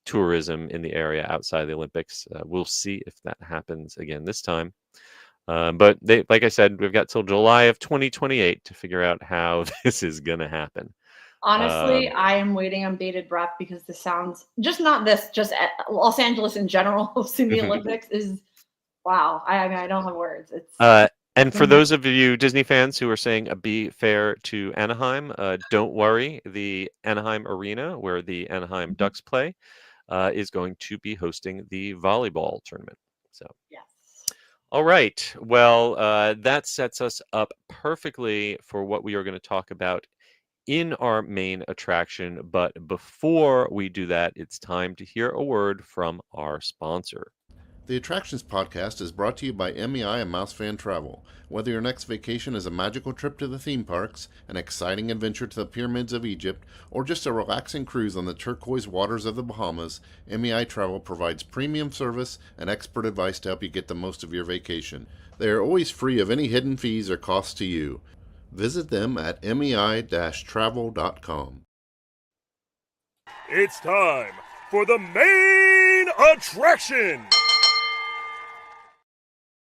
tourism in the area outside the Olympics. We'll see if that happens again this time. But like I said, we've got till July of 2028 to figure out how this is going to happen. Honestly, I am waiting on bated breath because this sounds just Los Angeles in general, seeing the Olympics is wow. I don't have words. And for those of you Disney fans who are saying be fair to Anaheim, don't worry. The Anaheim Arena, where the Anaheim Ducks play, is going to be hosting the volleyball tournament. So yes. All right. Well, that sets us up perfectly for what we are going to talk about in our main attraction. But before we do that, it's time to hear a word from our sponsor. The Attractions Podcast is brought to you by MEI and MEI-Travel. Whether your next vacation is a magical trip to the theme parks, an exciting adventure to the pyramids of Egypt, or just a relaxing cruise on the turquoise waters of the Bahamas, MEI-Travel provides premium service and expert advice to help you get the most of your vacation. They are always free of any hidden fees or costs to you. Visit them at mei-travel.com. It's time for the main attraction!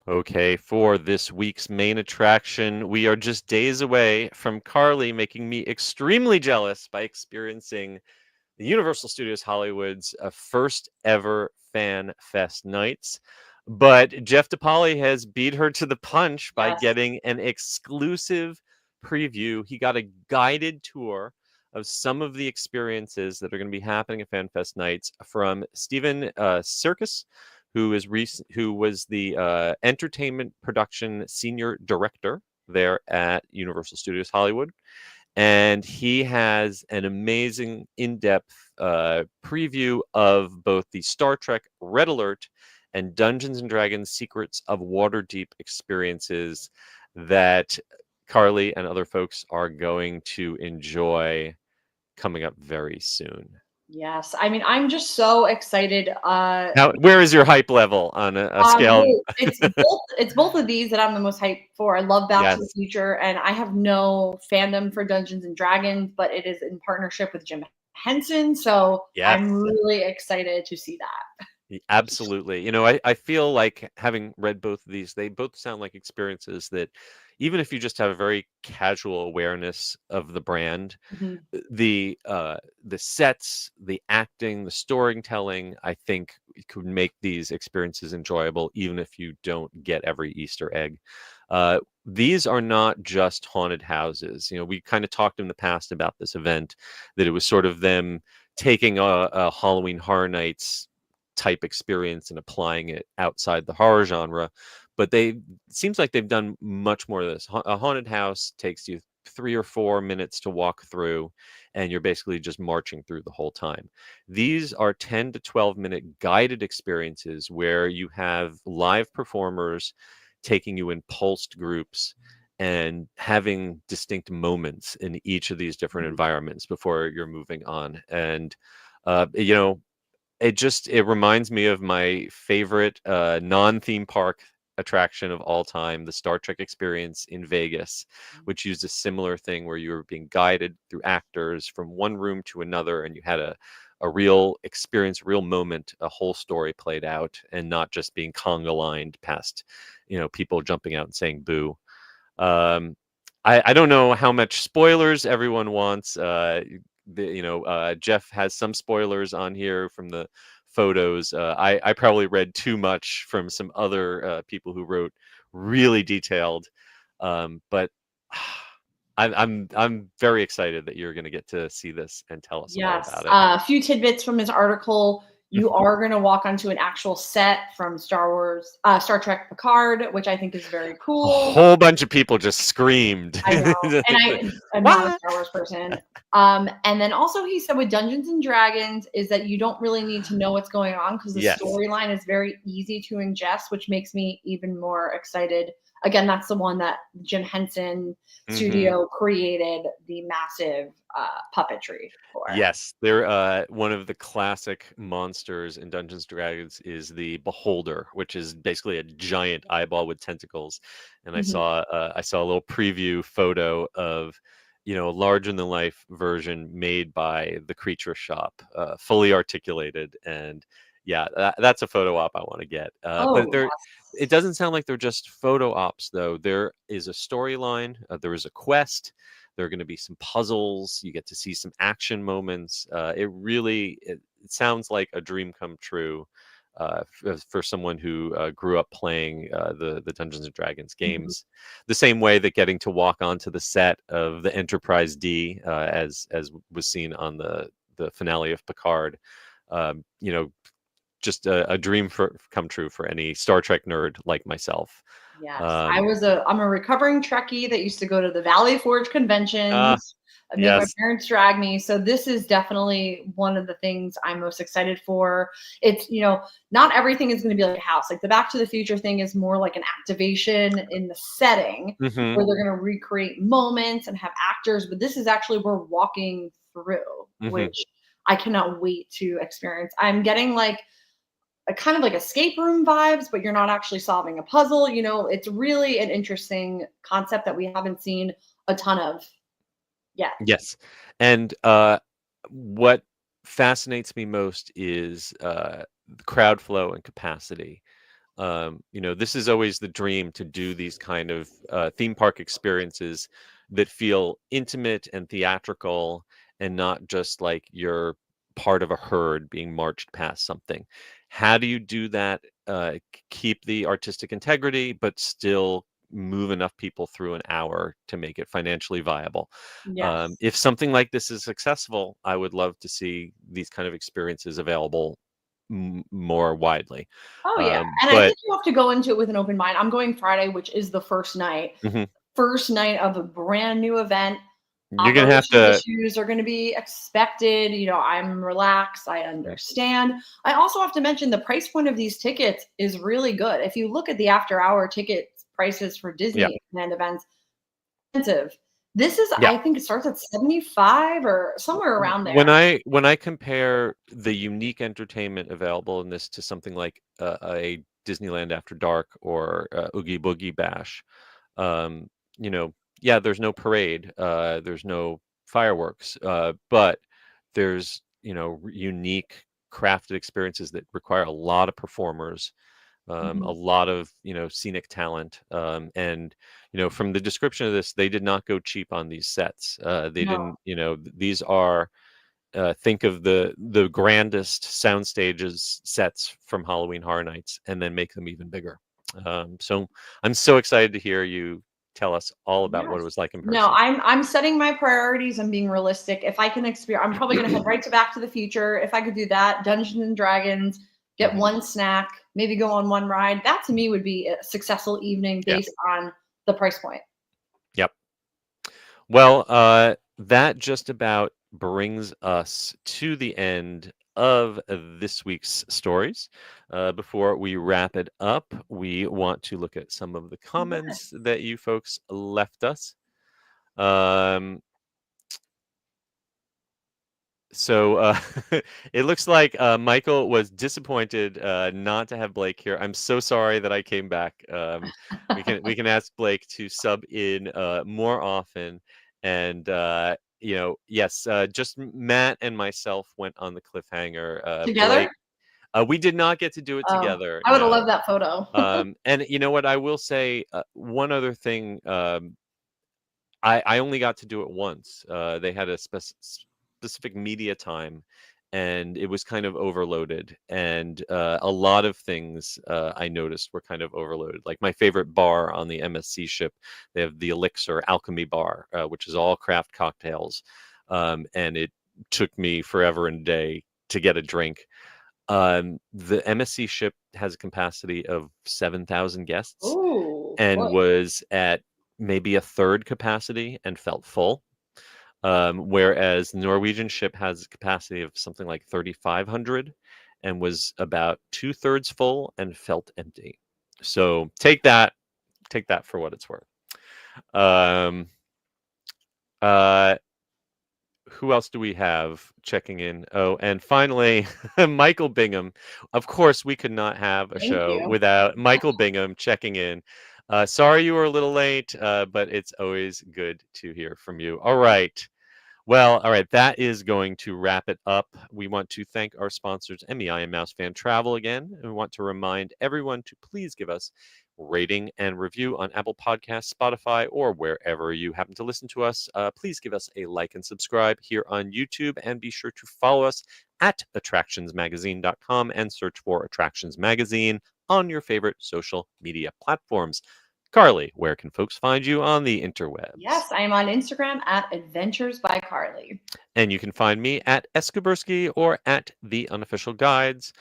Okay, for this week's main attraction, we are just days away from Carly making me extremely jealous by experiencing the Universal Studios Hollywood's first ever Fan Fest nights. But Jeff DePaoli has beat her to the punch by getting an exclusive preview. He got a guided tour of some of the experiences that are going to be happening at FanFest nights from Stephen Sirkis, who was the entertainment production senior director there at Universal Studios Hollywood. And he has an amazing in-depth preview of both the Star Trek Red Alert and Dungeons & Dragons Secrets of Waterdeep experiences that Carly and other folks are going to enjoy coming up very soon. Yes. I mean, I'm just so excited. Now, where is your hype level on a scale? Well, it's both of these that I'm the most hyped for. I love Back to the Yes, Future, and I have no fandom for Dungeons and Dragons, but it is in partnership with Jim Henson, so yes. I'm really excited to see that. Absolutely. I feel like having read both of these, they both sound like experiences that even if you just have a very casual awareness of the brand, Mhm. the sets, the acting, the storytelling, I think it could make these experiences enjoyable, even if you don't get every Easter egg. These are not just haunted houses. We kind of talked in the past about this event, that it was sort of them taking a Halloween Horror Nights type experience and applying it outside the horror genre. But seems like they've done much more of this. A haunted house takes you 3 or 4 minutes to walk through, and you're basically just marching through the whole time. These are 10 to 12-minute guided experiences where you have live performers taking you in pulsed groups and having distinct moments in each of these different environments before you're moving on. And it reminds me of my favorite non-theme park attraction of all time, the Star Trek experience in Vegas, which used a similar thing where you were being guided through actors from one room to another, and you had a real experience, real moment, a whole story played out, and not just being conga lined past, people jumping out and saying boo. Um, I don't know how much spoilers everyone wants. Jeff has some spoilers on here from the photos. I probably read too much from some other people who wrote really detailed, but I'm very excited that you're going to get to see this and tell us all Yes. about it. A few tidbits from his article. You are going to walk onto an actual set from Star Trek Picard, which I think is very A cool. whole bunch of people just screamed. I know, and I'm not a Star Wars person. And then also he said with Dungeons and Dragons is that you don't really need to know what's going on because the Yes. storyline is very easy to ingest, which makes me even more excited. Again, that's the one that Jim Henson Studio created the massive puppetry for. Yes, they're one of the classic monsters in Dungeons and Dragons is the Beholder, which is basically a giant eyeball with tentacles. And I saw a little preview photo of a larger than life version made by the Creature Shop, fully articulated. And yeah, that's a photo op I want to get. But it doesn't sound like they're just photo ops though. There is a storyline. There is a quest. There are going to be some puzzles. You get to see some action moments. It sounds like a dream come true for someone who grew up playing the Dungeons and Dragons games. The same way that getting to walk onto the set of the Enterprise D, as was seen on the finale of Picard, just a dream come true for any Star Trek nerd like myself. Yes, I'm a recovering Trekkie that used to go to the Valley Forge conventions. I made my parents drag me. So this is definitely one of the things I'm most excited for. It's, not everything is going to be like a house. Like the Back to the Future thing is more like an activation in the setting where they're going to recreate moments and have actors. But this is actually we're walking through, which I cannot wait to experience. I'm getting like a kind of like escape room vibes, but you're not actually solving a puzzle. It's really an interesting concept that we haven't seen a ton of yet. Yes. And what fascinates me most is the crowd flow and capacity. This is always the dream to do these kind of theme park experiences that feel intimate and theatrical and not just like you're part of a herd being marched past something. How do you do that? Keep the artistic integrity, but still move enough people through an hour to make it financially viable. Yes. If something like this is successful, I would love to see these kind of experiences available more widely. Oh yeah, and I think you have to go into it with an open mind. I'm going Friday, which is the first night. First night of a brand new event. You're gonna have to. Issues are going to be expected. I'm relaxed. I understand. I also have to mention the price point of these tickets is really good. If you look at the after-hour ticket prices for Disneyland events, expensive. This is, Yeah. I think it starts at 75 or somewhere around there. When I compare the unique entertainment available in this to something like a Disneyland After Dark or Oogie Boogie Bash, um, yeah, there's no parade, there's no fireworks, but there's unique crafted experiences that require a lot of performers, a lot of scenic talent, and from the description of this, they did not go cheap on these sets. They No. didn't. These are think of the grandest sound stages sets from Halloween Horror Nights, and then make them even bigger. So I'm so excited to hear you tell us all about what it was like in person. No, I'm setting my priorities and being realistic. If I can experience, I'm probably gonna head right to Back to the Future. If I could do that, Dungeons and Dragons, get one snack, maybe go on one ride. That to me would be a successful evening based on the price point. Yep. Well, that just about brings us to the end of this week's stories. Before we wrap it up, we want to look at some of the comments that you folks left us. So it looks like Michael was disappointed not to have Blake here. I'm so sorry that I came back. We can ask Blake to sub in more often. And yes, just Matt and myself went on the cliffhanger. Together? Blake, we did not get to do it together. I would have no. loved that photo. And you know what? I will say one other thing. I only got to do it once. They had a specific media time, and it was kind of overloaded. And a lot of things I noticed were kind of overloaded. Like my favorite bar on the MSC ship, they have the Elixir Alchemy Bar, which is all craft cocktails. And it took me forever and a day to get a drink. The MSC ship has a capacity of 7,000 guests. Ooh, and boy. was at maybe a third capacity and felt full. Whereas the Norwegian ship has a capacity of something like 3,500 and was about 2/3 full and felt empty. So take that for what it's worth. Who else do we have checking in? Oh, and finally, Michael Bingham. Of course, we could not have a Thank show you. without Michael Bingham checking in. Sorry you were a little late, but it's always good to hear from you. All right. Well, all right. That is going to wrap it up. We want to thank our sponsors, MEI and MouseFan again. And we want to remind everyone to please give us rating and review on Apple Podcasts, Spotify, or wherever you happen to listen to us. Please give us a like and subscribe here on YouTube, and be sure to follow us at attractionsmagazine.com and search for Attractions Magazine on your favorite social media platforms. Carly, where can folks find you on the interwebs? Yes, I am on Instagram at Adventures by Carly. And you can find me at Eskubursky or at The Unofficial Guides,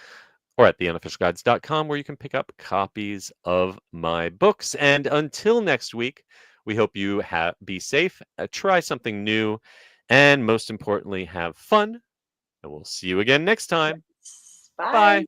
or at theunofficialguides.com, where you can pick up copies of my books. And until next week, we hope you be safe, try something new, and most importantly, have fun. And we'll see you again next time. Bye. Bye.